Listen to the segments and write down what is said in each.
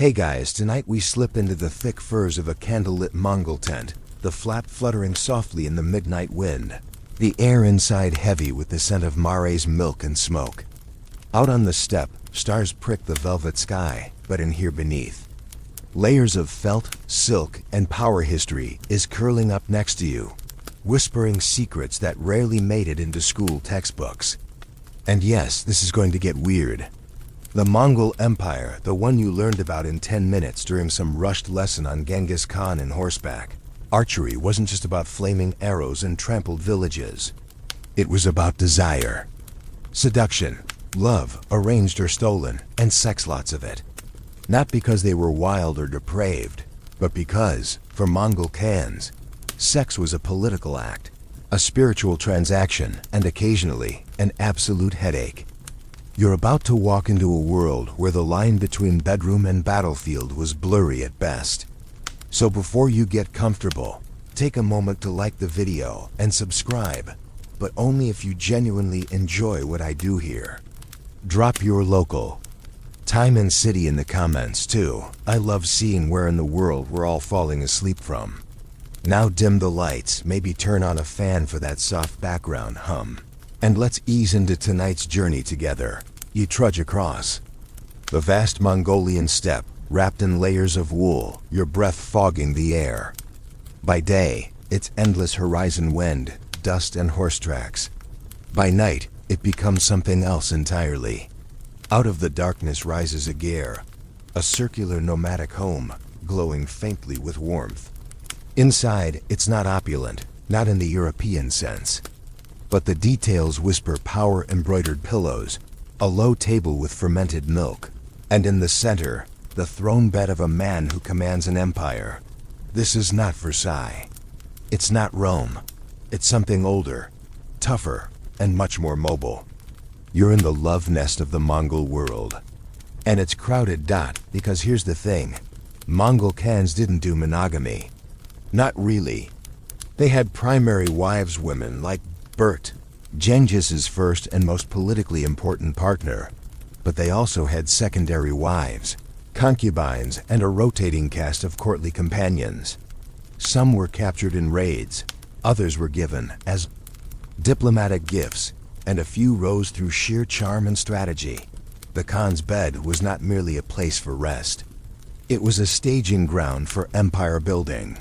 Hey guys, tonight we slip into the thick furs of a candlelit Mongol tent, the flap fluttering softly in the midnight wind, the air inside heavy with the scent of mare's milk and smoke. Out on the steppe, stars prick the velvet sky, but in here beneath, layers of felt, silk, and power history is curling up next to you, whispering secrets that rarely made it into school textbooks. And yes, this is going to get weird. The Mongol Empire, the one you learned about in 10 minutes during some rushed lesson on Genghis Khan and horseback. Archery wasn't just about flaming arrows and trampled villages. It was about desire, seduction, love, arranged or stolen, and sex, lots of it. Not because they were wild or depraved, but because, for Mongol Khans, sex was a political act, a spiritual transaction, and occasionally, an absolute headache. You're about to walk into a world where the line between bedroom and battlefield was blurry at best. So before you get comfortable, take a moment to like the video and subscribe, but only if you genuinely enjoy what I do here. Drop your local time and city in the comments too. I love seeing where in the world we're all falling asleep from. Now dim the lights, maybe turn on a fan for that soft background hum. And let's ease into tonight's journey together. You trudge across the vast Mongolian steppe, wrapped in layers of wool, your breath fogging the air. By day, it's endless horizon wind, dust, and horse tracks. By night, it becomes something else entirely. Out of the darkness rises a ger, a circular nomadic home, glowing faintly with warmth. Inside, it's not opulent, not in the European sense. But the details whisper power: embroidered pillows, a low table with fermented milk, and in the center, the throne bed of a man who commands an empire. This is not Versailles. It's not Rome. It's something older, tougher, and much more mobile. You're in the love nest of the Mongol world. And it's crowded, because here's the thing. Mongol Khans didn't do monogamy. Not really. They had primary wives, women like Börte, Genghis's first and most politically important partner, but they also had secondary wives, concubines, and a rotating cast of courtly companions. Some were captured in raids, others were given as diplomatic gifts, and a few rose through sheer charm and strategy. The Khan's bed was not merely a place for rest. It was a staging ground for empire building.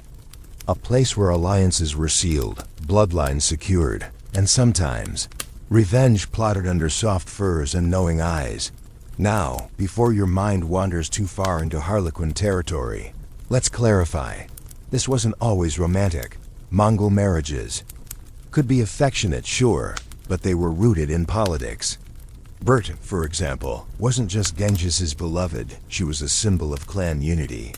A place where alliances were sealed, bloodlines secured, and sometimes, revenge plotted under soft furs and knowing eyes. Now, before your mind wanders too far into Harlequin territory, let's clarify. This wasn't always romantic. Mongol marriages could be affectionate, sure, but they were rooted in politics. Börte, for example, wasn't just Genghis's beloved, she was a symbol of clan unity.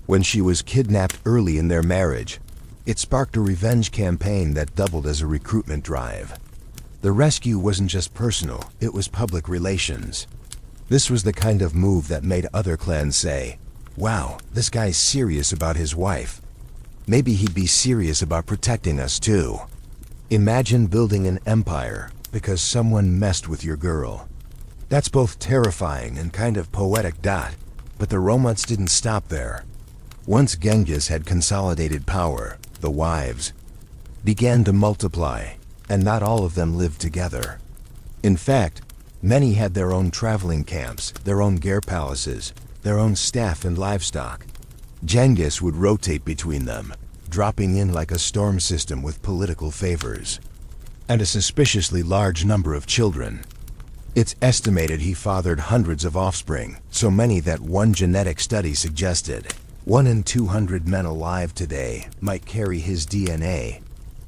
When she was kidnapped early in their marriage, it sparked a revenge campaign that doubled as a recruitment drive. The rescue wasn't just personal, it was public relations. This was the kind of move that made other clans say, "Wow, this guy's serious about his wife. Maybe he'd be serious about protecting us too." Imagine building an empire because someone messed with your girl. That's both terrifying and kind of poetic, but the romance didn't stop there. Once Genghis had consolidated power, the wives began to multiply, and not all of them lived together. In fact, many had their own traveling camps, their own ger palaces, their own staff and livestock. Genghis would rotate between them, dropping in like a storm system with political favors. And a suspiciously large number of children. It's estimated he fathered hundreds of offspring, so many that one genetic study suggested 1 in 200 men alive today might carry his DNA.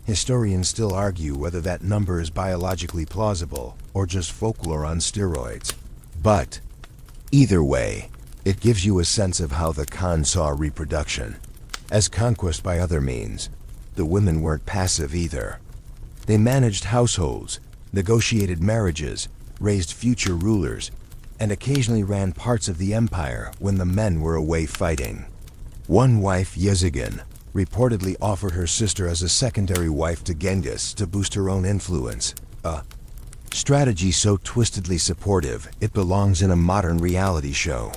Historians still argue whether that number is biologically plausible or just folklore on steroids. But either way, it gives you a sense of how the Khan saw reproduction. As conquest by other means, the women weren't passive either. They managed households, negotiated marriages, raised future rulers, and occasionally ran parts of the empire when the men were away fighting. One wife, Yezigin, reportedly offered her sister as a secondary wife to Genghis to boost her own influence. A strategy so twistedly supportive, it belongs in a modern reality show.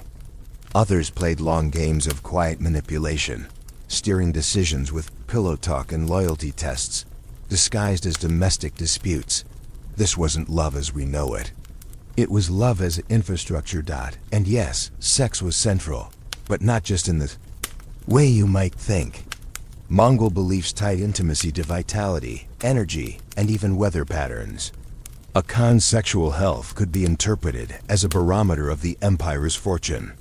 Others played long games of quiet manipulation, steering decisions with pillow talk and loyalty tests, disguised as domestic disputes. This wasn't love as we know it. It was love as infrastructure. And yes, sex was central, but not just in the way you might think. Mongol beliefs tied intimacy to vitality, energy, and even weather patterns. A Khan's sexual health could be interpreted as a barometer of the empire's fortune.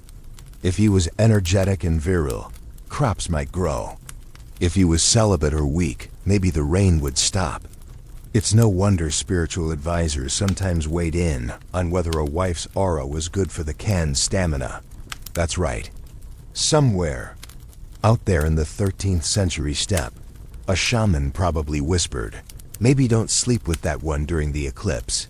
If he was energetic and virile, crops might grow. If he was celibate or weak, maybe the rain would stop. It's no wonder spiritual advisors sometimes weighed in on whether a wife's aura was good for the Khan's stamina. That's right. Somewhere out there in the 13th century steppe, a shaman probably whispered, "Maybe don't sleep with that one during the eclipse."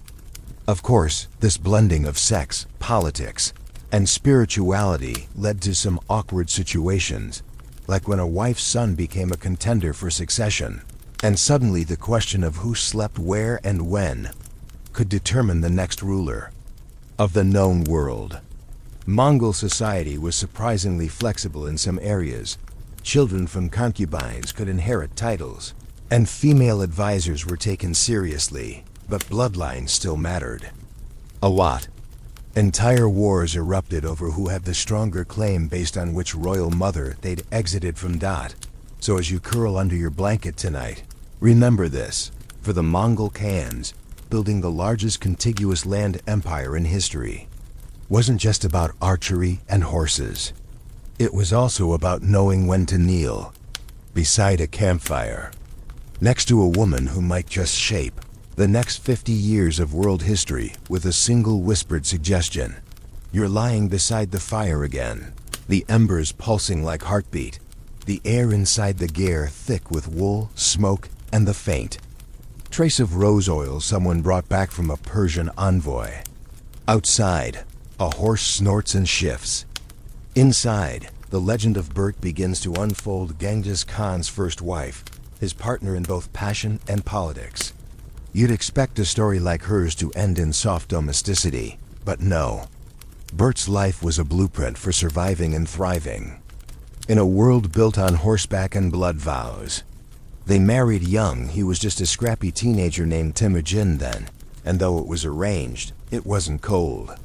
Of course, this blending of sex, politics, and spirituality led to some awkward situations, like when a wife's son became a contender for succession, and suddenly the question of who slept where and when could determine the next ruler of the known world. Mongol society was surprisingly flexible in some areas. Children from concubines could inherit titles, and female advisors were taken seriously, but bloodlines still mattered. A lot. Entire wars erupted over who had the stronger claim based on which royal mother they'd exited from. So as you curl under your blanket tonight, remember this: for the Mongol Khans, building the largest contiguous land empire in history wasn't just about archery and horses. It was also about knowing when to kneel beside a campfire next to a woman who might just shape the next 50 years of world history with a single whispered suggestion. You're lying beside the fire again, the embers pulsing like heartbeat, the air inside the gear thick with wool, smoke, and the faint trace of rose oil someone brought back from a Persian envoy. Outside, a horse snorts and shifts. Inside, the legend of Börte begins to unfold. Genghis Khan's first wife, his partner in both passion and politics. You'd expect a story like hers to end in soft domesticity, but no. Börte's life was a blueprint for surviving and thriving in a world built on horseback and blood vows. They married young. He was just a scrappy teenager named Temujin then, and though it was arranged, it wasn't cold.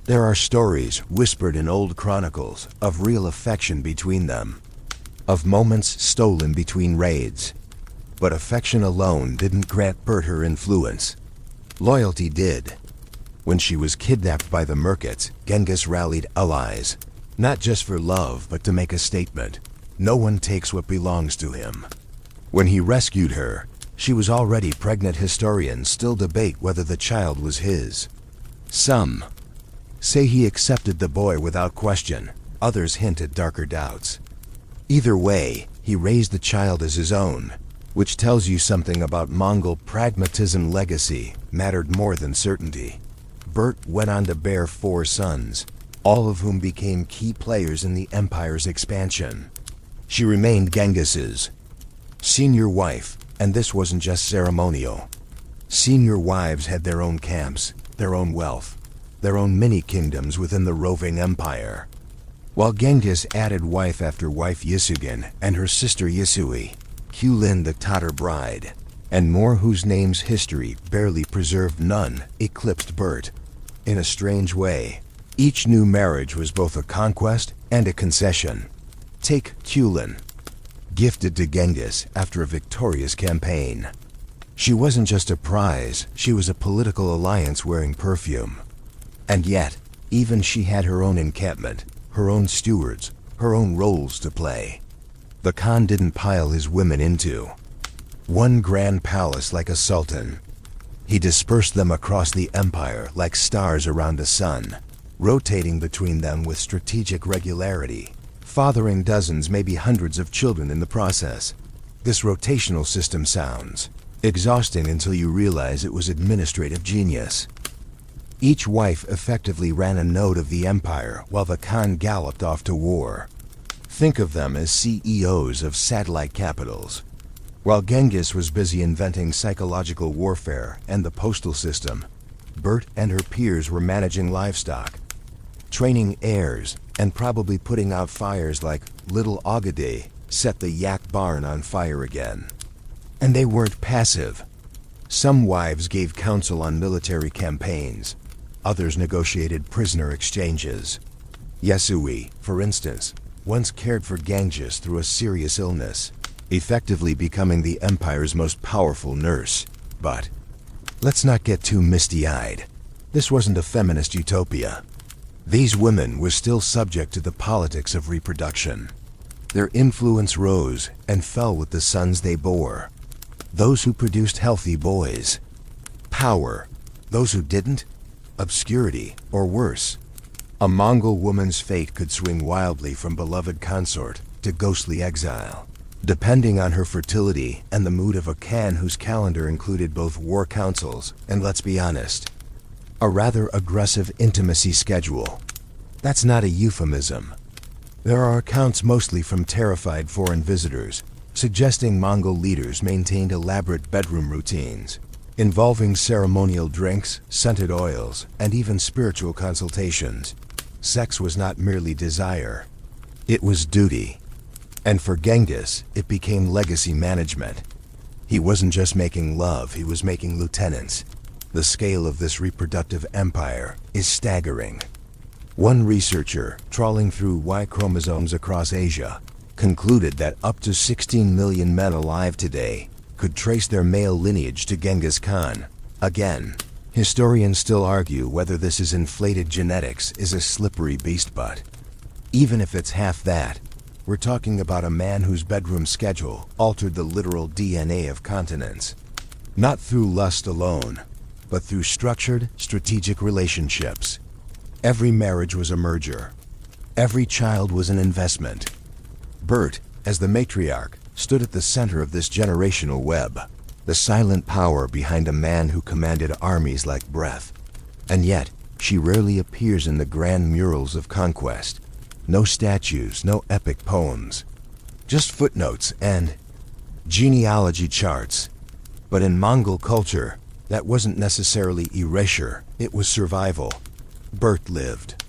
There are stories, whispered in old chronicles, of real affection between them, of moments stolen between raids. But affection alone didn't grant Börte her influence. Loyalty did. When she was kidnapped by the Merkits, Genghis rallied allies, not just for love but to make a statement. No one takes what belongs to him. When he rescued her, she was already pregnant. Historians still debate whether the child was his. Some say he accepted the boy without question. Others hint at darker doubts. Either way, he raised the child as his own, which tells you something about Mongol pragmatism. Legacy mattered more than certainty. Börte went on to bear 4 sons, all of whom became key players in the empire's expansion. She remained Genghis's senior wife, and this wasn't just ceremonial. Senior wives had their own camps, their own wealth, their own mini-kingdoms within the roving empire. While Genghis added wife after wife, Yisugen and her sister Yisui, Kulin the Tatar bride, and more whose names history barely preserved, none eclipsed Börte. In a strange way, each new marriage was both a conquest and a concession. Take Kulin, gifted to Genghis after a victorious campaign. She wasn't just a prize, she was a political alliance wearing perfume. And yet, even she had her own encampment, her own stewards, her own roles to play. The Khan didn't pile his women into one grand palace like a sultan. He dispersed them across the empire like stars around the sun, rotating between them with strategic regularity, fathering dozens, maybe hundreds of children in the process. This rotational system sounds exhausting until you realize it was administrative genius. Each wife effectively ran a node of the empire while the Khan galloped off to war. Think of them as CEOs of satellite capitals. While Genghis was busy inventing psychological warfare and the postal system, Börte and her peers were managing livestock, training heirs, and probably putting out fires like Little Ogade set the yak barn on fire again. And they weren't passive. Some wives gave counsel on military campaigns. Others negotiated prisoner exchanges. Yesui, for instance, once cared for Genghis through a serious illness, effectively becoming the empire's most powerful nurse. But let's not get too misty-eyed. This wasn't a feminist utopia. These women were still subject to the politics of reproduction. Their influence rose and fell with the sons they bore. Those who produced healthy boys. Power. Those who didn't. Obscurity, or worse. A Mongol woman's fate could swing wildly from beloved consort to ghostly exile, depending on her fertility and the mood of a Khan whose calendar included both war councils and, let's be honest, a rather aggressive intimacy schedule. That's not a euphemism. There are accounts mostly from terrified foreign visitors, suggesting Mongol leaders maintained elaborate bedroom routines, involving ceremonial drinks, scented oils, and even spiritual consultations. Sex was not merely desire, it was duty. And for Genghis, it became legacy management. He wasn't just making love, he was making lieutenants. The scale of this reproductive empire is staggering. One researcher, trawling through Y chromosomes across Asia, concluded that up to 16 million men alive today could trace their male lineage to Genghis Khan. Again, historians still argue whether this is inflated genetics is a slippery beast, but even if it's half that, we're talking about a man whose bedroom schedule altered the literal DNA of continents. Not through lust alone, but through structured, strategic relationships. Every marriage was a merger. Every child was an investment. Börte, as the matriarch, stood at the center of this generational web, the silent power behind a man who commanded armies like breath. And yet, she rarely appears in the grand murals of conquest. No statues, no epic poems. Just footnotes and genealogy charts. But in Mongol culture, that wasn't necessarily erasure, it was survival. Börte lived.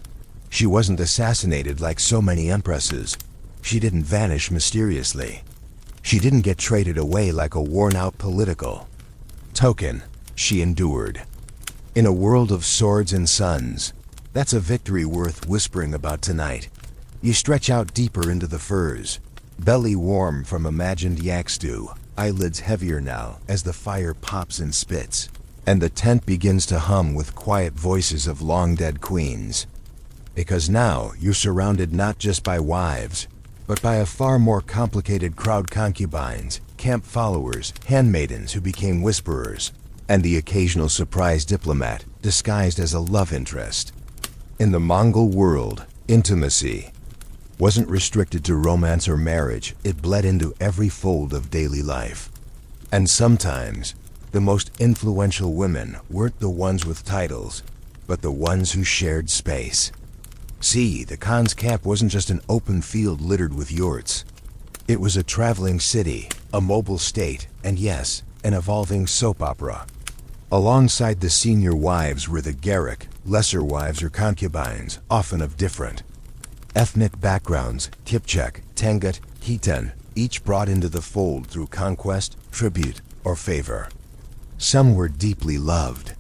She wasn't assassinated like so many empresses. She didn't vanish mysteriously. She didn't get traded away like a worn-out political token. She endured. In a world of swords and suns, that's a victory worth whispering about tonight. You stretch out deeper into the furs, belly warm from imagined yak stew, eyelids heavier now as the fire pops and spits, and the tent begins to hum with quiet voices of long-dead queens. Because now you're surrounded not just by wives, but by a far more complicated crowd: concubines, camp followers, handmaidens who became whisperers, and the occasional surprise diplomat disguised as a love interest. In the Mongol world, intimacy wasn't restricted to romance or marriage, it bled into every fold of daily life. And sometimes, the most influential women weren't the ones with titles, but the ones who shared space. See, the Khan's camp wasn't just an open field littered with yurts. It was a traveling city, a mobile state, and yes, an evolving soap opera. Alongside the senior wives were the Garrick, lesser wives or concubines, often of different ethnic backgrounds: Kipchak, Tangut, Khitan, each brought into the fold through conquest, tribute, or favor. Some were deeply loved.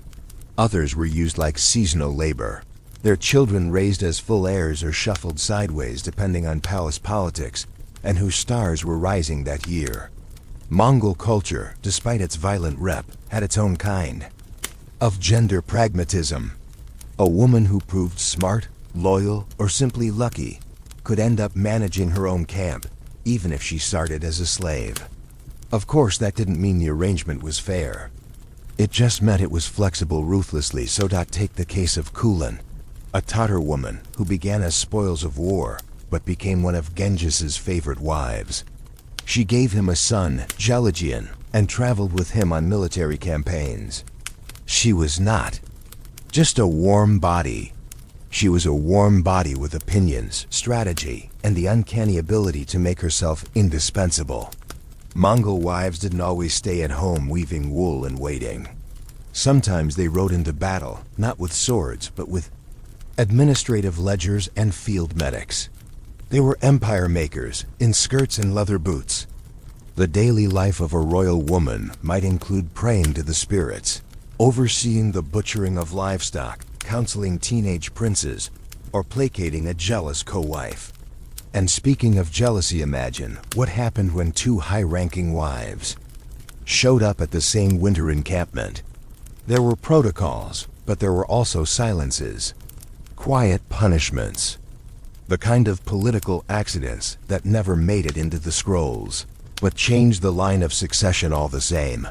Others were used like seasonal labor. Their children raised as full heirs or shuffled sideways depending on palace politics, and whose stars were rising that year. Mongol culture, despite its violent rep, had its own kind of gender pragmatism. A woman who proved smart, loyal, or simply lucky could end up managing her own camp, even if she started as a slave. Of course, that didn't mean the arrangement was fair. It just meant it was flexible ruthlessly. So take the case of Kulan, a Tatar woman who began as spoils of war, but became one of Genghis's favorite wives. She gave him a son, Jelagian, and traveled with him on military campaigns. She was not just a warm body. She was a warm body with opinions, strategy, and the uncanny ability to make herself indispensable. Mongol wives didn't always stay at home weaving wool and waiting. Sometimes they rode into battle, not with swords, but with administrative ledgers, and field medics. They were empire makers in skirts and leather boots. The daily life of a royal woman might include praying to the spirits, overseeing the butchering of livestock, counseling teenage princes, or placating a jealous co-wife. And speaking of jealousy, imagine what happened when two high-ranking wives showed up at the same winter encampment. There were protocols, but there were also silences, quiet punishments, the kind of political accidents that never made it into the scrolls, but changed the line of succession all the same.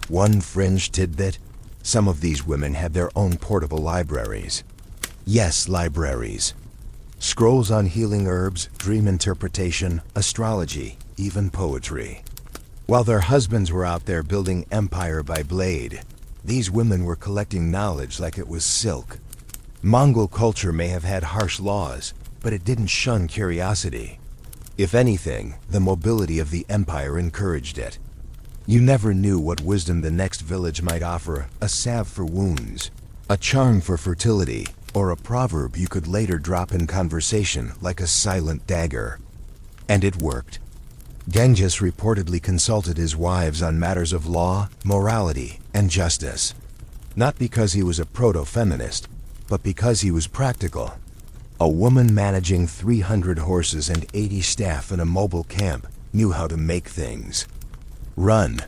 One fringe tidbit: some of these women had their own portable libraries. Yes, libraries. Scrolls on healing herbs, dream interpretation, astrology, even poetry. While their husbands were out there building empire by blade, these women were collecting knowledge like it was silk. Mongol culture may have had harsh laws, but it didn't shun curiosity. If anything, the mobility of the empire encouraged it. You never knew what wisdom the next village might offer: a salve for wounds, a charm for fertility, or a proverb you could later drop in conversation like a silent dagger. And it worked. Genghis reportedly consulted his wives on matters of law, morality, and justice. Not because he was a proto-feminist, but because he was practical. A woman managing 300 horses and 80 staff in a mobile camp knew how to make things run.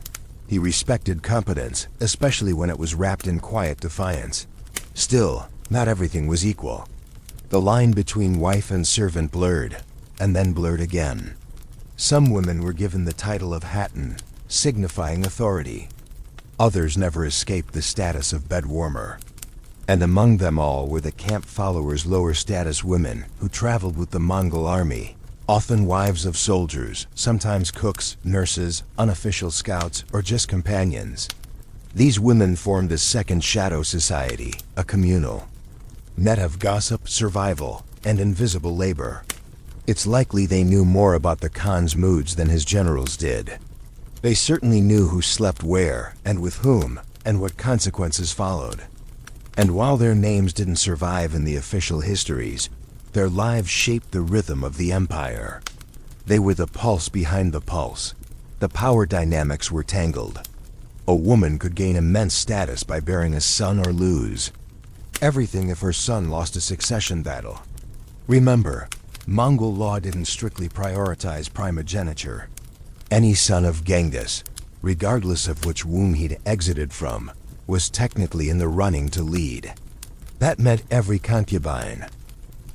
He respected competence, especially when it was wrapped in quiet defiance. Still, not everything was equal. The line between wife and servant blurred, and then blurred again. Some women were given the title of Hatton, signifying authority. Others never escaped the status of bedwarmer. And among them all were the camp followers, lower status women who traveled with the Mongol army, often wives of soldiers, sometimes cooks, nurses, unofficial scouts, or just companions. These women formed the second shadow society, a communal net of gossip, survival, and invisible labor. It's likely they knew more about the Khan's moods than his generals did. They certainly knew who slept where, and with whom, and what consequences followed. And while their names didn't survive in the official histories, their lives shaped the rhythm of the empire. They were the pulse behind the pulse. The power dynamics were tangled. A woman could gain immense status by bearing a son or lose everything if her son lost a succession battle. Remember, Mongol law didn't strictly prioritize primogeniture. Any son of Genghis, regardless of which womb he'd exited from, was technically in the running to lead. That meant every concubine,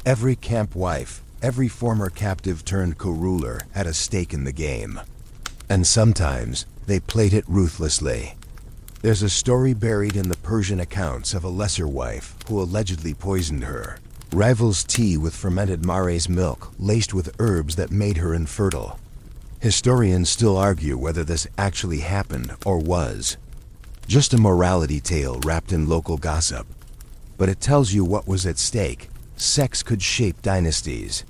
every camp wife, every former captive turned co-ruler had a stake in the game. And sometimes they played it ruthlessly. There's a story buried in the Persian accounts of a lesser wife who allegedly poisoned her rival's tea with fermented mare's milk laced with herbs that made her infertile. Historians still argue whether this actually happened or was just a morality tale wrapped in local gossip. But it tells you what was at stake. Sex could shape dynasties.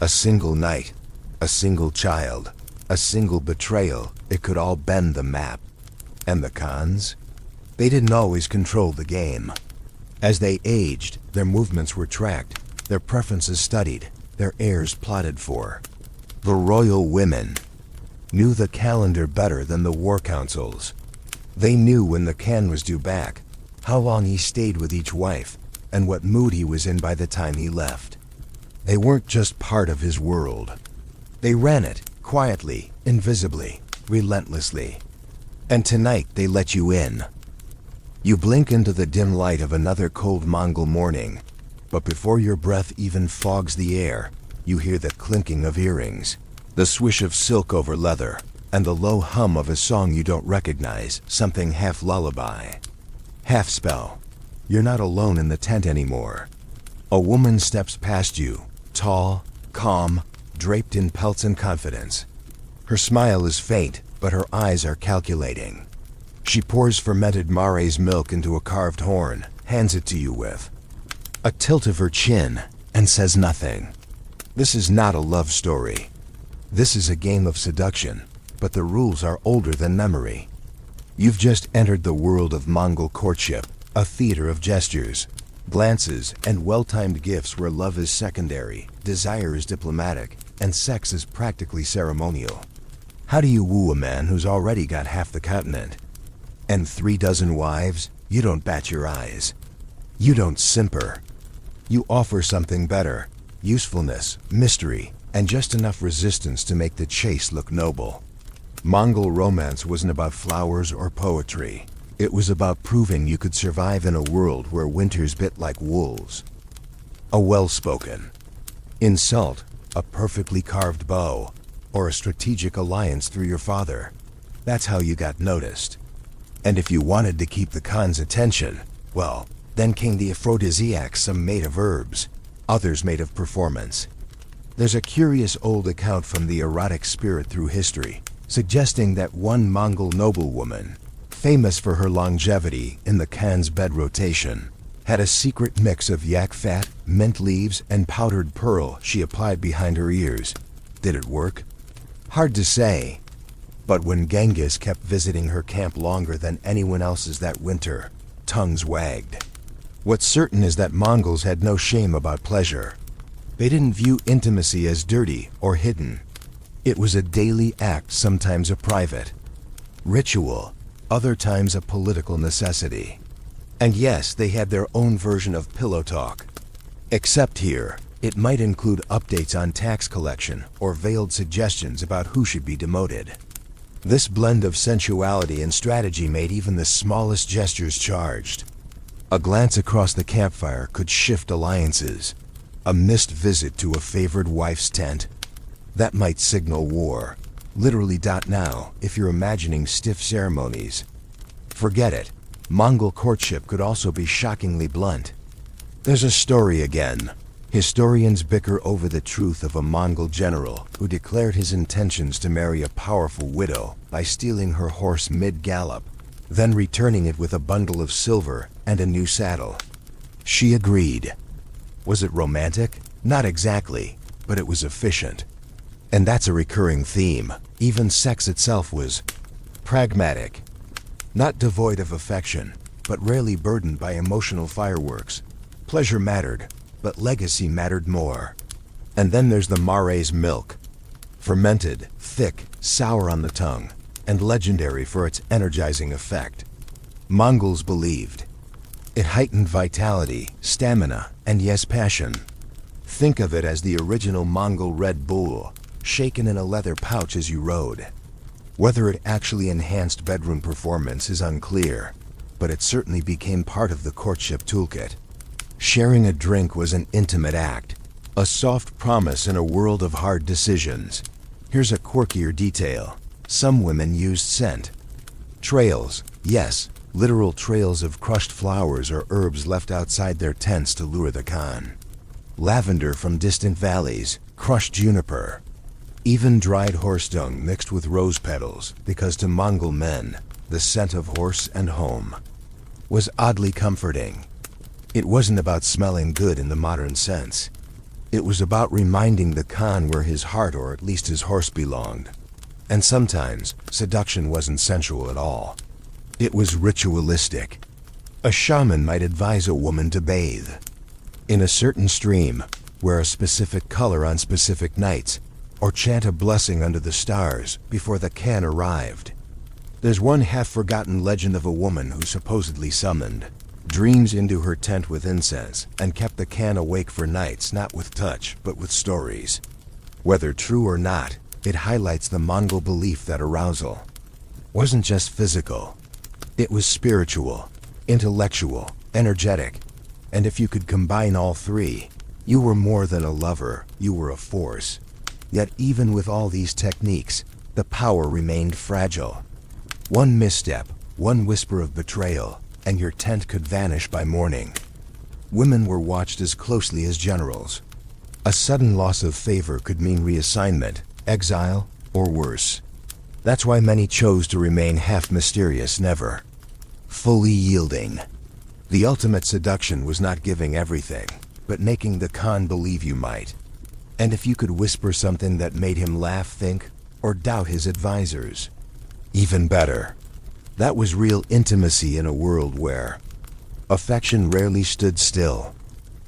A single night, a single child, a single betrayal, it could all bend the map. And the Khans? They didn't always control the game. As they aged, their movements were tracked, their preferences studied, their heirs plotted for. The royal women knew the calendar better than the war councils. They knew when the Khan was due back, how long he stayed with each wife, and what mood he was in by the time he left. They weren't just part of his world. They ran it, quietly, invisibly, relentlessly. And tonight they let you in. You blink into the dim light of another cold Mongol morning, but before your breath even fogs the air, you hear the clinking of earrings, the swish of silk over leather, and the low hum of a song you don't recognize, something half lullaby, half spell. You're not alone in the tent anymore. A woman steps past you, tall, calm, draped in pelts and confidence. Her smile is faint, but her eyes are calculating. She pours fermented mare's milk into a carved horn, hands it to you with a tilt of her chin, and says nothing. This is not a love story. This is a game of seduction, but the rules are older than memory. You've just entered the world of Mongol courtship, a theater of gestures. Glances and well-timed gifts where love is secondary, desire is diplomatic, and sex is practically ceremonial. How do you woo a man who's already got half the continent? And 36 wives? You don't bat your eyes. You don't simper. You offer something better: usefulness, mystery, and just enough resistance to make the chase look noble. Mongol romance wasn't about flowers or poetry. It was about proving you could survive in a world where winters bit like wolves. A well-spoken insult, a perfectly carved bow, or a strategic alliance through your father. That's how you got noticed. And if you wanted to keep the Khan's attention, well, then came the aphrodisiacs, some made of herbs, others made of performance. There's a curious old account from the erotic spirit through history, suggesting that one Mongol noblewoman, famous for her longevity in the Khan's bed rotation, had a secret mix of yak fat, mint leaves, and powdered pearl she applied behind her ears. Did it work? Hard to say. But when Genghis kept visiting her camp longer than anyone else's that winter, tongues wagged. What's certain is that Mongols had no shame about pleasure. They didn't view intimacy as dirty or hidden. It was a daily act, sometimes a private ritual, other times a political necessity. And yes, they had their own version of pillow talk. Except here, it might include updates on tax collection or veiled suggestions about who should be demoted. This blend of sensuality and strategy made even the smallest gestures charged. A glance across the campfire could shift alliances. A missed visit to a favored wife's tent, that might signal war. Literally. Now, if you're imagining stiff ceremonies, forget it. Mongol courtship could also be shockingly blunt. There's a story again. Historians bicker over the truth of a Mongol general who declared his intentions to marry a powerful widow by stealing her horse mid-gallop, then returning it with a bundle of silver and a new saddle. She agreed. Was it romantic? Not exactly, but it was efficient. And that's a recurring theme. Even sex itself was pragmatic. Not devoid of affection, but rarely burdened by emotional fireworks. Pleasure mattered, but legacy mattered more. And then there's the mare's milk. Fermented, thick, sour on the tongue, and legendary for its energizing effect. Mongols believed it heightened vitality, stamina, and yes, passion. Think of it as the original Mongol Red Bull, shaken in a leather pouch as you rode. Whether it actually enhanced bedroom performance is unclear, but it certainly became part of the courtship toolkit. Sharing a drink was an intimate act, a soft promise in a world of hard decisions. Here's a quirkier detail. Some women used scent. Trails, yes, literal trails of crushed flowers or herbs left outside their tents to lure the Khan. Lavender from distant valleys, crushed juniper, even dried horse dung mixed with rose petals, because to Mongol men, the scent of horse and home was oddly comforting. It wasn't about smelling good in the modern sense. It was about reminding the Khan where his heart, or at least his horse, belonged. And sometimes, seduction wasn't sensual at all. It was ritualistic. A shaman might advise a woman to bathe in a certain stream, wear a specific color on specific nights, or chant a blessing under the stars before the Khan arrived. There's one half-forgotten legend of a woman who supposedly summoned dreams into her tent with incense and kept the Khan awake for nights, not with touch, but with stories. Whether true or not, it highlights the Mongol belief that arousal wasn't just physical. It was spiritual, intellectual, energetic, and if you could combine all three, you were more than a lover, you were a force. Yet even with all these techniques, the power remained fragile. One misstep, one whisper of betrayal, and your tent could vanish by morning. Women were watched as closely as generals. A sudden loss of favor could mean reassignment, exile, or worse. That's why many chose to remain half mysterious, never fully yielding. The ultimate seduction was not giving everything, but making the Khan believe you might. And if you could whisper something that made him laugh, think, or doubt his advisors, even better. That was real intimacy in a world where Affection rarely stood still.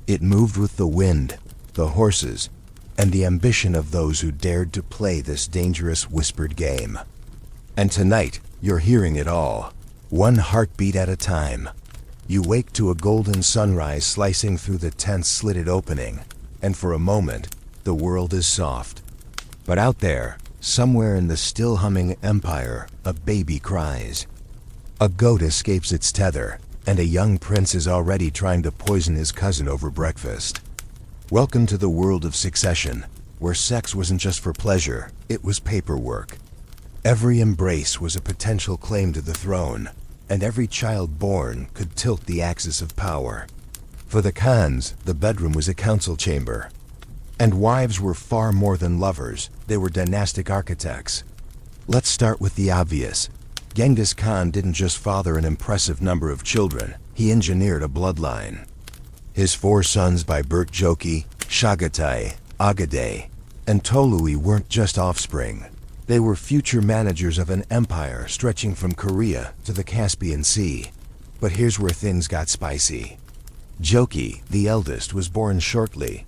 It moved with the wind, the horses, and the ambition of those who dared to play this dangerous whispered game. And tonight, you're hearing it all, one heartbeat at a time. You wake to a golden sunrise slicing through the tent's slitted opening, and for a moment, the world is soft. But out there, somewhere in the still humming empire, a baby cries. A goat escapes its tether, and a young prince is already trying to poison his cousin over breakfast. Welcome to the world of succession, where sex wasn't just for pleasure, it was paperwork. Every embrace was a potential claim to the throne, and every child born could tilt the axis of power. For the Khans, the bedroom was a council chamber. And wives were far more than lovers, they were dynastic architects. Let's start with the obvious. Genghis Khan didn't just father an impressive number of children, he engineered a bloodline. His 4 sons by Börte Joki, Chagatai, Agaday, and Tolui weren't just offspring. They were future managers of an empire stretching from Korea to the Caspian Sea. But here's where things got spicy. Joki, the eldest, was born shortly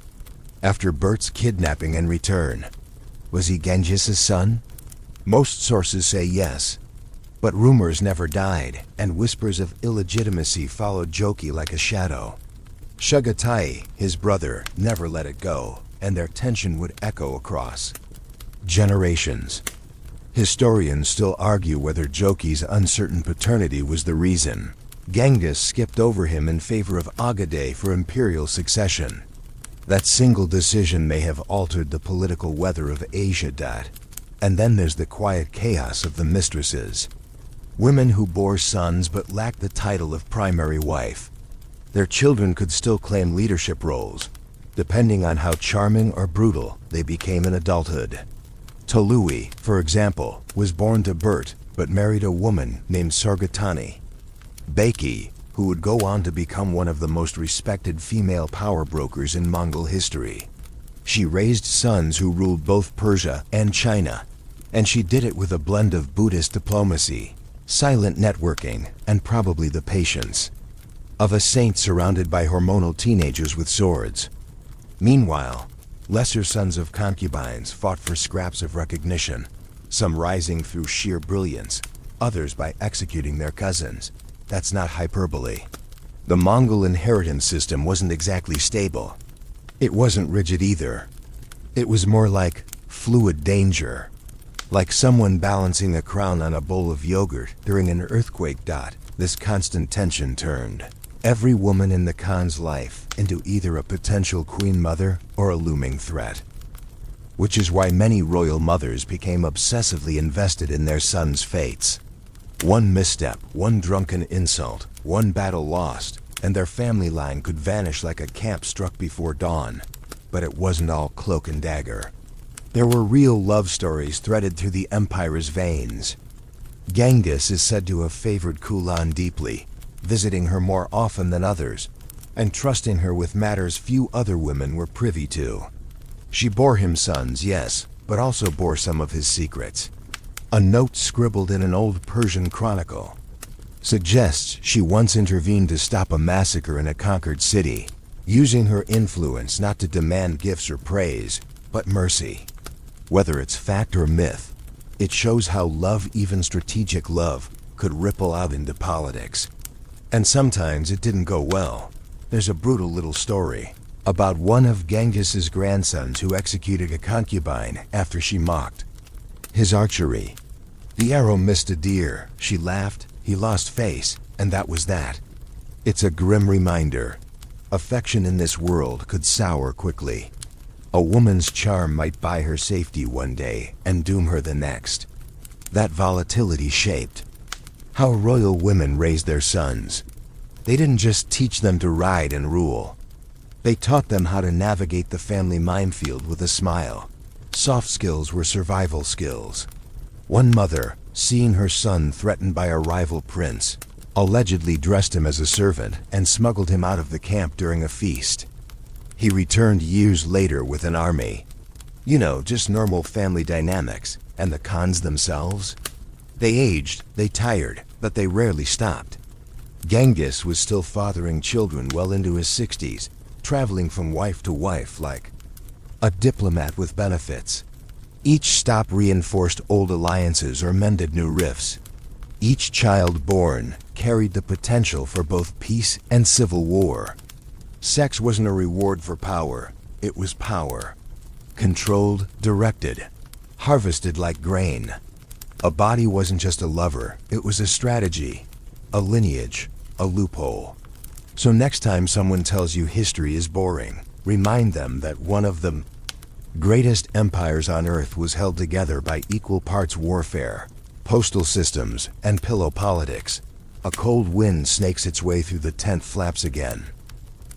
after Börte's kidnapping and return. Was he Genghis' son? Most sources say yes. But rumors never died, and whispers of illegitimacy followed Joki like a shadow. Chagatai, his brother, never let it go, and their tension would echo across generations. Historians still argue whether Joki's uncertain paternity was the reason. Genghis skipped over him in favor of Agaday for imperial succession. That single decision may have altered the political weather of Asia. And then there's the quiet chaos of the mistresses. Women who bore sons but lacked the title of primary wife. Their children could still claim leadership roles, depending on how charming or brutal they became in adulthood. Tolui, for example, was born to Börte but married a woman named Sargatani. Beki, who would go on to become one of the most respected female power brokers in Mongol history. She raised sons who ruled both Persia and China, and she did it with a blend of Buddhist diplomacy, silent networking, and probably the patience of a saint surrounded by hormonal teenagers with swords. Meanwhile, lesser sons of concubines fought for scraps of recognition, some rising through sheer brilliance, others by executing their cousins. That's not hyperbole. The Mongol inheritance system wasn't exactly stable. It wasn't rigid either. It was more like fluid danger. Like someone balancing a crown on a bowl of yogurt during an earthquake. This constant tension turned every woman in the Khan's life into either a potential queen mother or a looming threat. Which is why many royal mothers became obsessively invested in their sons' fates. One misstep, one drunken insult, one battle lost, and their family line could vanish like a camp struck before dawn. But it wasn't all cloak and dagger. There were real love stories threaded through the empire's veins. Genghis is said to have favored Kulan deeply, visiting her more often than others, and trusting her with matters few other women were privy to. She bore him sons, yes, but also bore some of his secrets. A note scribbled in an old Persian chronicle suggests she once intervened to stop a massacre in a conquered city, using her influence not to demand gifts or praise, but mercy. Whether it's fact or myth, it shows how love, even strategic love, could ripple out into politics. And sometimes it didn't go well. There's a brutal little story about one of Genghis's grandsons who executed a concubine after she mocked his archery. The arrow missed a deer, she laughed, he lost face, and that was that. It's a grim reminder. Affection in this world could sour quickly. A woman's charm might buy her safety one day and doom her the next. That volatility shaped how royal women raised their sons. They didn't just teach them to ride and rule. They taught them how to navigate the family minefield with a smile. Soft skills were survival skills. One mother, seeing her son threatened by a rival prince, allegedly dressed him as a servant and smuggled him out of the camp during a feast. He returned years later with an army. You know, just normal family dynamics. And the Khans themselves? They aged, they tired, but they rarely stopped. Genghis was still fathering children well into his 60s, traveling from wife to wife like a diplomat with benefits. Each stop reinforced old alliances or mended new rifts. Each child born carried the potential for both peace and civil war. Sex wasn't a reward for power, it was power. Controlled, directed, harvested like grain. A body wasn't just a lover, it was a strategy, a lineage, a loophole. So next time someone tells you history is boring, remind them that one of the greatest empires on earth was held together by equal parts warfare, postal systems, and pillow politics. A cold wind snakes its way through the tent flaps again.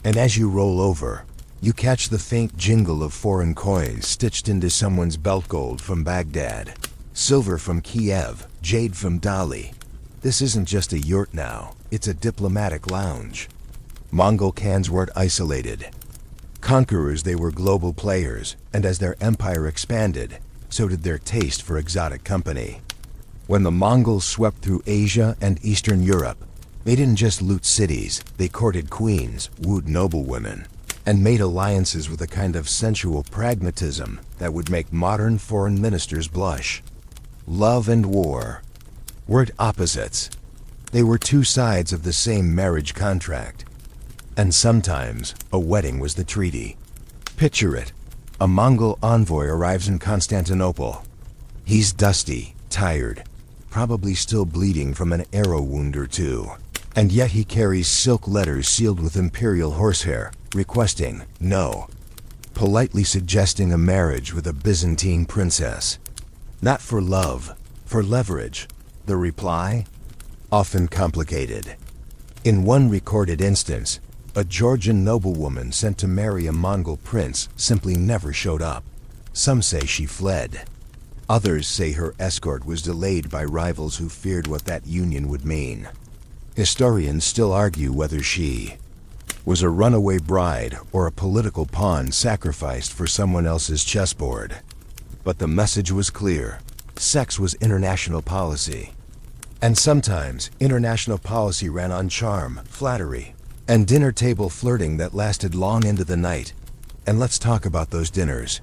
And as you roll over, you catch the faint jingle of foreign coins stitched into someone's belt. Gold from Baghdad, silver from Kiev, jade from Dali. This isn't just a yurt now, it's a diplomatic lounge. Mongol Khans weren't isolated. Conquerors, they were global players, and as their empire expanded, so did their taste for exotic company. When the Mongols swept through Asia and Eastern Europe, they didn't just loot cities, they courted queens, wooed noblewomen, and made alliances with a kind of sensual pragmatism that would make modern foreign ministers blush. Love and war weren't opposites. They were two sides of the same marriage contract. And sometimes, a wedding was the treaty. Picture it. A Mongol envoy arrives in Constantinople. He's dusty, tired, probably still bleeding from an arrow wound or two. And yet he carries silk letters sealed with imperial horsehair, requesting no, politely suggesting a marriage with a Byzantine princess. Not for love, for leverage. The reply? Often complicated. In one recorded instance, a Georgian noblewoman sent to marry a Mongol prince simply never showed up. Some say she fled. Others say her escort was delayed by rivals who feared what that union would mean. Historians still argue whether she was a runaway bride or a political pawn sacrificed for someone else's chessboard. But the message was clear. Sex was international policy. And sometimes, international policy ran on charm, flattery, and dinner table flirting that lasted long into the night. And let's talk about those dinners.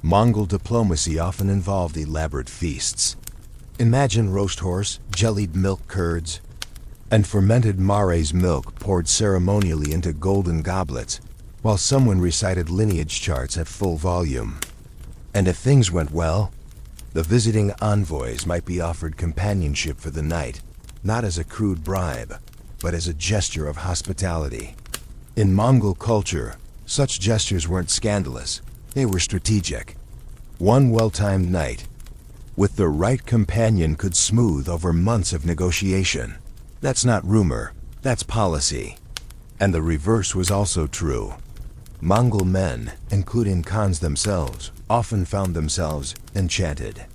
Mongol diplomacy often involved elaborate feasts. Imagine roast horse, jellied milk curds, and fermented mare's milk poured ceremonially into golden goblets, while someone recited lineage charts at full volume. And if things went well, the visiting envoys might be offered companionship for the night, not as a crude bribe, but as a gesture of hospitality. In Mongol culture, such gestures weren't scandalous, they were strategic. One well-timed night, with the right companion, could smooth over months of negotiation. That's not rumor, that's policy. And the reverse was also true. Mongol men, including Khans themselves, often found themselves enchanted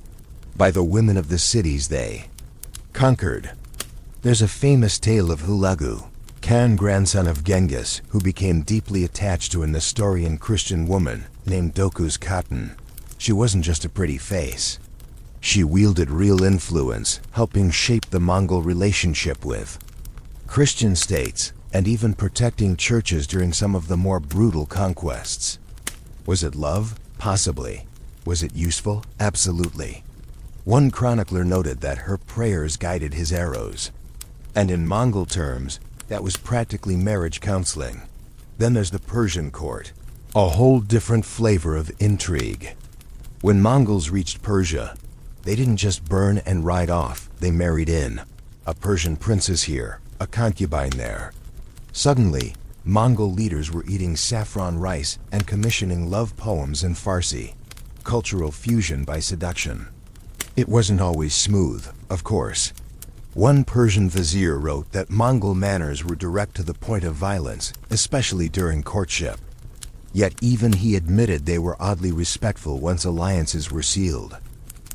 by the women of the cities they conquered. There's a famous tale of Hulagu, Khan grandson of Genghis, who became deeply attached to a Nestorian Christian woman named Dokuz Khatun. She wasn't just a pretty face. She wielded real influence, helping shape the Mongol relationship with Christian states, and even protecting churches during some of the more brutal conquests. Was it love? Possibly. Was it useful? Absolutely. One chronicler noted that her prayers guided his arrows. And in Mongol terms, that was practically marriage counseling. Then there's the Persian court, a whole different flavor of intrigue. When Mongols reached Persia, they didn't just burn and ride off, they married in. A Persian princess here, a concubine there. Suddenly, Mongol leaders were eating saffron rice and commissioning love poems in Farsi. Cultural fusion by seduction. It wasn't always smooth, of course. One Persian vizier wrote that Mongol manners were direct to the point of violence, especially during courtship. Yet even he admitted they were oddly respectful once alliances were sealed.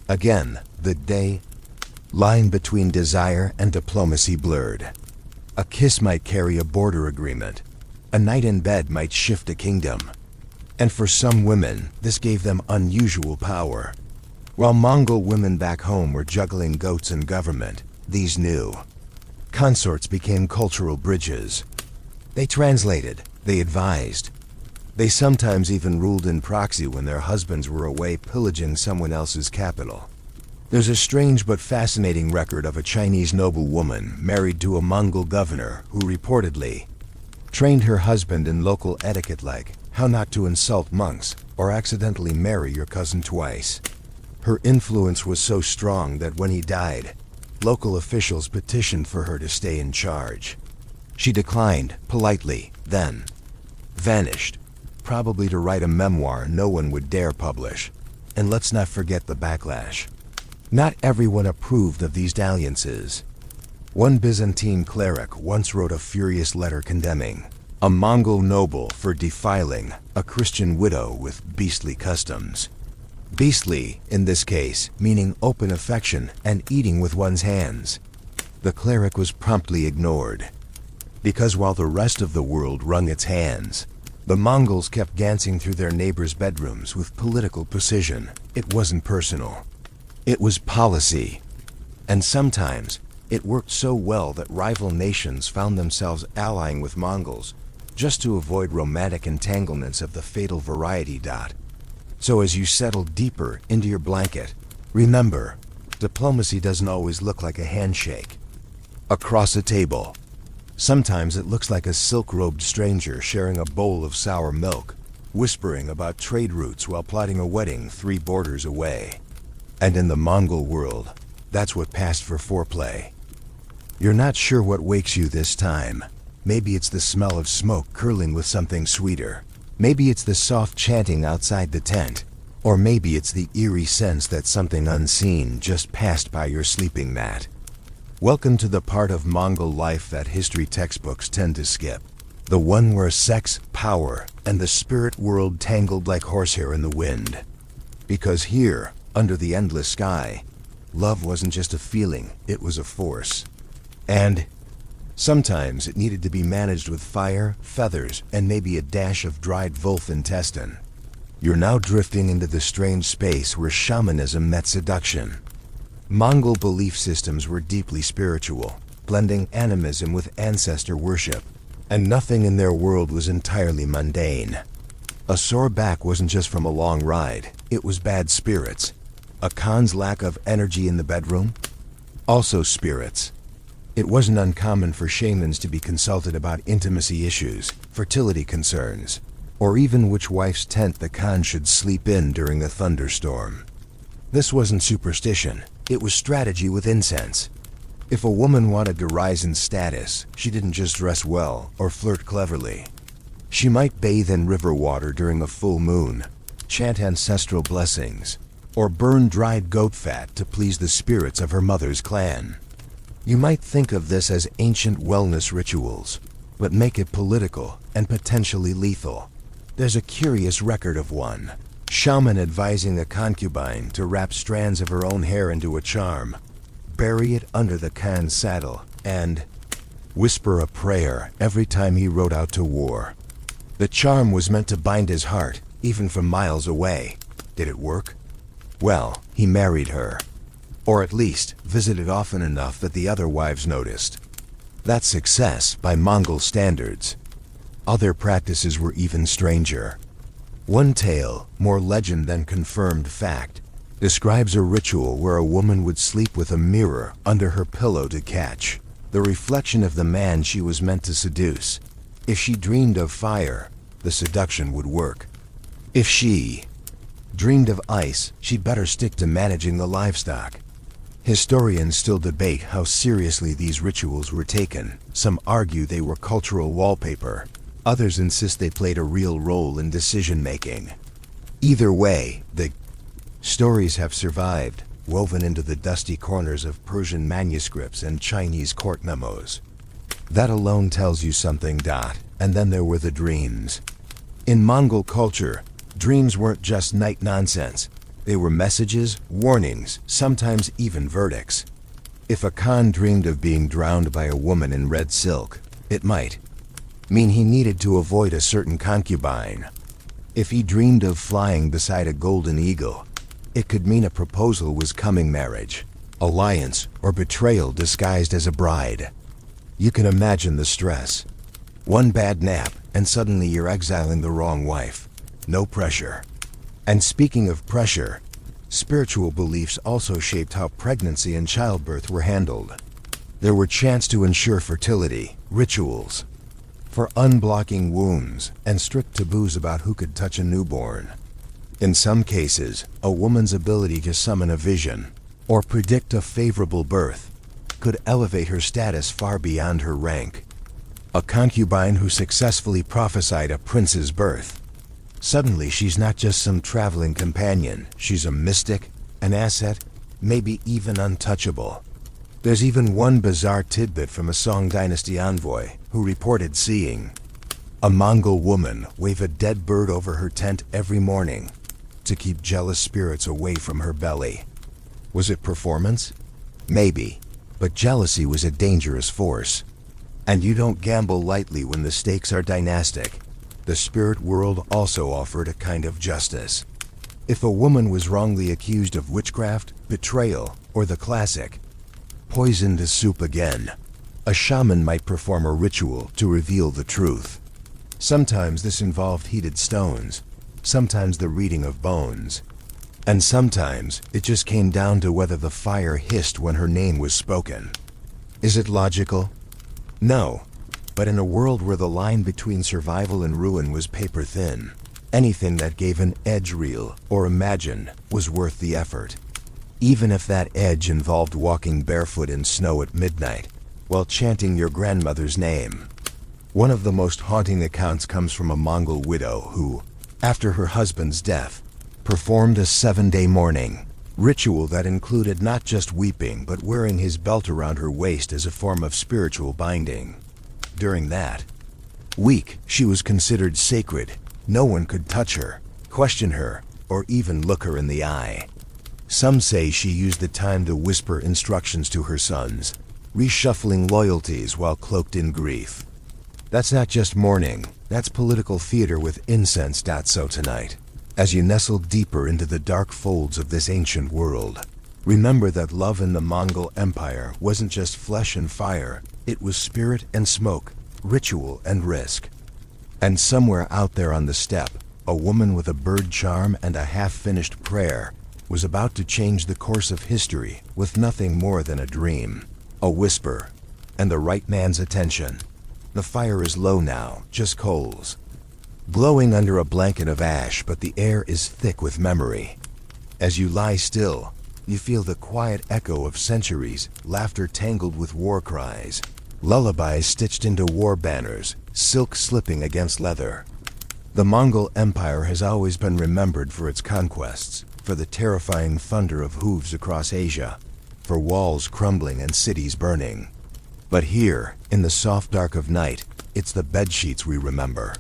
Again, the line between desire and diplomacy blurred. A kiss might carry a border agreement. A night in bed might shift a kingdom. And for some women, this gave them unusual power. While Mongol women back home were juggling goats and government, these new Consorts became cultural bridges. They translated, they advised. They sometimes even ruled in proxy when their husbands were away pillaging someone else's capital. There's a strange but fascinating record of a Chinese noblewoman married to a Mongol governor who reportedly trained her husband in local etiquette like how not to insult monks or accidentally marry your cousin twice. Her influence was so strong that when he died, local officials petitioned for her to stay in charge. She declined politely, then vanished, probably to write a memoir no one would dare publish. And let's not forget the backlash. Not everyone approved of these dalliances. One Byzantine cleric once wrote a furious letter condemning a Mongol noble for defiling a Christian widow with beastly customs. Beastly, in this case, meaning open affection and eating with one's hands. The cleric was promptly ignored, because while the rest of the world wrung its hands, the Mongols kept dancing through their neighbors' bedrooms with political precision. It wasn't personal. It was policy. And sometimes, it worked so well that rival nations found themselves allying with Mongols just to avoid romantic entanglements of the fatal variety. So as you settle deeper into your blanket, remember, diplomacy doesn't always look like a handshake. Across a table, sometimes it looks like a silk-robed stranger sharing a bowl of sour milk, whispering about trade routes while plotting a wedding 3 borders away. And in the Mongol world, that's what passed for foreplay. You're not sure what wakes you this time. Maybe it's the smell of smoke curling with something sweeter. Maybe it's the soft chanting outside the tent. Or maybe it's the eerie sense that something unseen just passed by your sleeping mat. Welcome to the part of Mongol life that history textbooks tend to skip. The one where sex, power, and the spirit world tangled like horsehair in the wind. Because here, under the endless sky, love wasn't just a feeling, it was a force. And sometimes it needed to be managed with fire, feathers, and maybe a dash of dried wolf intestine. You're now drifting into the strange space where shamanism met seduction. Mongol belief systems were deeply spiritual, blending animism with ancestor worship, and nothing in their world was entirely mundane. A sore back wasn't just from a long ride, it was bad spirits. A Khan's lack of energy in the bedroom? Also spirits. It wasn't uncommon for shamans to be consulted about intimacy issues, fertility concerns, or even which wife's tent the Khan should sleep in during a thunderstorm. This wasn't superstition, it was strategy with incense. If a woman wanted to rise in status, she didn't just dress well or flirt cleverly. She might bathe in river water during a full moon, chant ancestral blessings, or burn dried goat fat to please the spirits of her mother's clan. You might think of this as ancient wellness rituals, but make it political and potentially lethal. There's a curious record of one shaman advising a concubine to wrap strands of her own hair into a charm, bury it under the Khan's saddle, and whisper a prayer every time he rode out to war. The charm was meant to bind his heart, even from miles away. Did it work? Well, he married her. Or at least, visited often enough that the other wives noticed. That's success by Mongol standards. Other practices were even stranger. One tale, more legend than confirmed fact, describes a ritual where a woman would sleep with a mirror under her pillow to catch the reflection of the man she was meant to seduce. If she dreamed of fire, the seduction would work. If she dreamed of ice, she'd better stick to managing the livestock. Historians still debate how seriously these rituals were taken. Some argue they were cultural wallpaper. Others insist they played a real role in decision-making. Either way, the stories have survived, woven into the dusty corners of Persian manuscripts and Chinese court memos. That alone tells you something. And then there were the dreams. In Mongol culture, dreams weren't just night nonsense. They were messages, warnings, sometimes even verdicts. If a Khan dreamed of being drowned by a woman in red silk, it might mean he needed to avoid a certain concubine. If he dreamed of flying beside a golden eagle, it could mean a proposal was coming, marriage, alliance, or betrayal disguised as a bride. You can imagine the stress. One bad nap, and suddenly you're exiling the wrong wife. No pressure. And speaking of pressure, spiritual beliefs also shaped how pregnancy and childbirth were handled. There were chants to ensure fertility, rituals for unblocking wombs, and strict taboos about who could touch a newborn. In some cases, a woman's ability to summon a vision or predict a favorable birth could elevate her status far beyond her rank. A concubine who successfully prophesied a prince's birth. Suddenly, she's not just some traveling companion, she's a mystic, an asset, maybe even untouchable. There's even one bizarre tidbit from a Song Dynasty envoy who reported seeing a Mongol woman wave a dead bird over her tent every morning to keep jealous spirits away from her belly. Was it performance? Maybe, but jealousy was a dangerous force. And you don't gamble lightly when the stakes are dynastic. The spirit world also offered a kind of justice. If a woman was wrongly accused of witchcraft, betrayal, or the classic, poisoned the soup again, a shaman might perform a ritual to reveal the truth. Sometimes this involved heated stones, sometimes the reading of bones, and sometimes it just came down to whether the fire hissed when her name was spoken. Is it logical? No, but in a world where the line between survival and ruin was paper thin, anything that gave an edge reel or imagine was worth the effort. Even if that edge involved walking barefoot in snow at midnight while chanting your grandmother's name. One of the most haunting accounts comes from a Mongol widow who, after her husband's death, performed a 7-day mourning ritual that included not just weeping but wearing his belt around her waist as a form of spiritual binding. During that week, she was considered sacred. No one could touch her, question her, or even look her in the eye. Some say she used the time to whisper instructions to her sons, reshuffling loyalties while cloaked in grief. That's not just mourning, that's political theater with incense. So tonight, as you nestle deeper into the dark folds of this ancient world, remember that love in the Mongol Empire wasn't just flesh and fire, it was spirit and smoke, ritual and risk. And somewhere out there on the steppe, a woman with a bird charm and a half-finished prayer was about to change the course of history with nothing more than a dream, a whisper, and the right man's attention. The fire is low now, just coals, glowing under a blanket of ash, but the air is thick with memory. As you lie still, you feel the quiet echo of centuries, laughter tangled with war cries, lullabies stitched into war banners, silk slipping against leather. The Mongol Empire has always been remembered for its conquests, for the terrifying thunder of hooves across Asia, for walls crumbling and cities burning. But here, in the soft dark of night, it's the bedsheets we remember.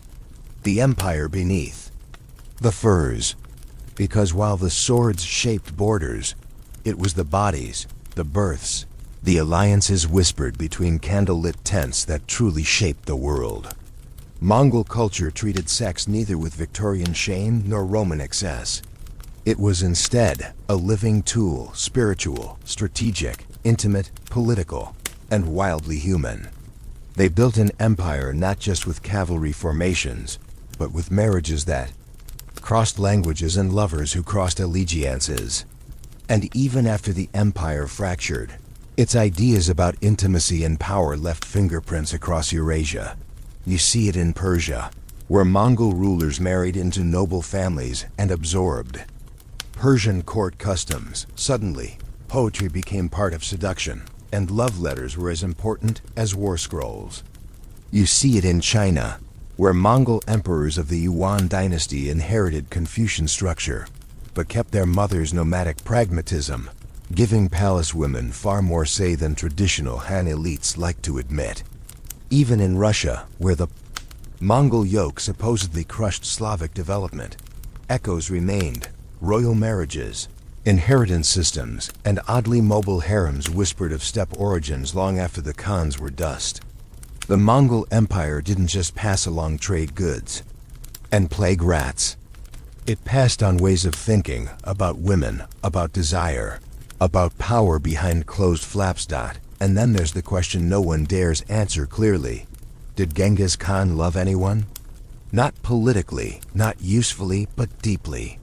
The empire beneath. The furs. Because while the swords shaped borders, it was the bodies, the births, the alliances whispered between candlelit tents that truly shaped the world. Mongol culture treated sex neither with Victorian shame nor Roman excess. It was instead a living tool, spiritual, strategic, intimate, political, and wildly human. They built an empire not just with cavalry formations, but with marriages that crossed languages and lovers who crossed allegiances. And even after the empire fractured, its ideas about intimacy and power left fingerprints across Eurasia. You see it in Persia, where Mongol rulers married into noble families and absorbed Persian court customs. Suddenly, poetry became part of seduction, and love letters were as important as war scrolls. You see it in China, where Mongol emperors of the Yuan dynasty inherited Confucian structure, but kept their mother's nomadic pragmatism, giving palace women far more say than traditional Han elites like to admit. Even in Russia, where the Mongol yoke supposedly crushed Slavic development, echoes remained. Royal marriages, inheritance systems, and oddly mobile harems whispered of steppe origins long after the Khans were dust. The Mongol Empire didn't just pass along trade goods and plague rats. It passed on ways of thinking about women, about desire, about power behind closed flaps. And then there's the question no one dares answer clearly. Did Genghis Khan love anyone? Not politically, not usefully, but deeply.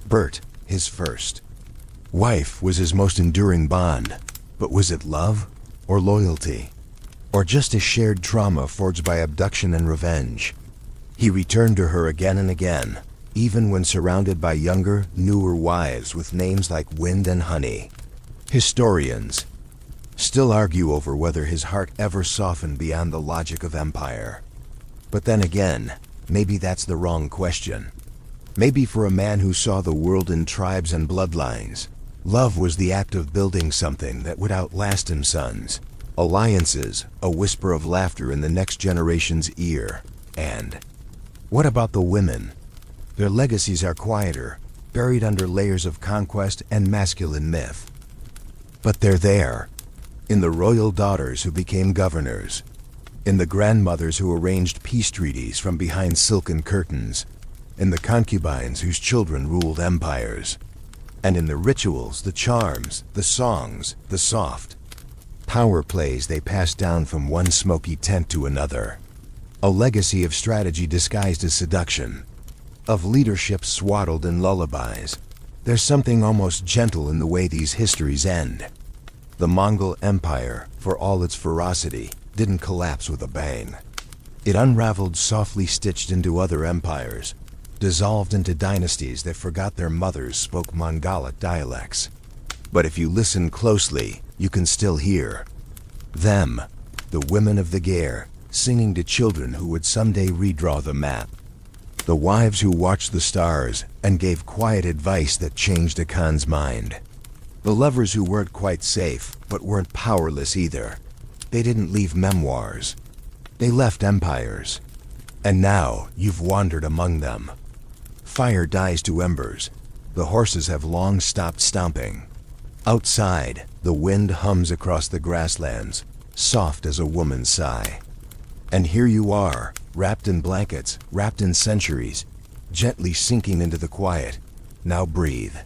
Börte, his first wife, was his most enduring bond. But was it love? Or loyalty? Or just a shared trauma forged by abduction and revenge? He returned to her again and again, even when surrounded by younger, newer wives with names like Wind and Honey. Historians still argue over whether his heart ever softened beyond the logic of empire. But then again, maybe that's the wrong question. Maybe for a man who saw the world in tribes and bloodlines, love was the act of building something that would outlast him sons, alliances, a whisper of laughter in the next generation's ear. And what about the women? Their legacies are quieter, buried under layers of conquest and masculine myth. But they're there, in the royal daughters who became governors, in the grandmothers who arranged peace treaties from behind silken curtains, in the concubines whose children ruled empires, and in the rituals, the charms, the songs, the soft power plays they passed down from one smoky tent to another. A legacy of strategy disguised as seduction, of leadership swaddled in lullabies. There's something almost gentle in the way these histories end. The Mongol Empire, for all its ferocity, didn't collapse with a bang. It unraveled softly stitched into other empires, dissolved into dynasties that forgot their mothers spoke Mongolic dialects. But if you listen closely, you can still hear them, the women of the Gear, singing to children who would someday redraw the map. The wives who watched the stars and gave quiet advice that changed a Khan's mind. The lovers who weren't quite safe, but weren't powerless either. They didn't leave memoirs. They left empires. And now you've wandered among them. Fire dies to embers. The horses have long stopped stomping. Outside, the wind hums across the grasslands, soft as a woman's sigh. And here you are, wrapped in blankets, wrapped in centuries, gently sinking into the quiet. Now breathe.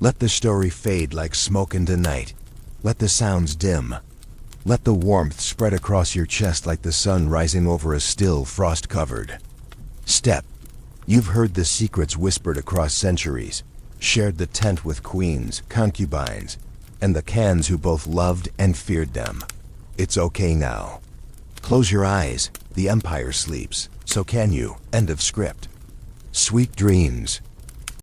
Let the story fade like smoke into night. Let the sounds dim. Let the warmth spread across your chest like the sun rising over a still, frost-covered steppe. You've heard the secrets whispered across centuries, shared the tent with queens, concubines, and the Khans who both loved and feared them. It's okay now. Close your eyes. The empire sleeps. So can you. End of script. Sweet dreams.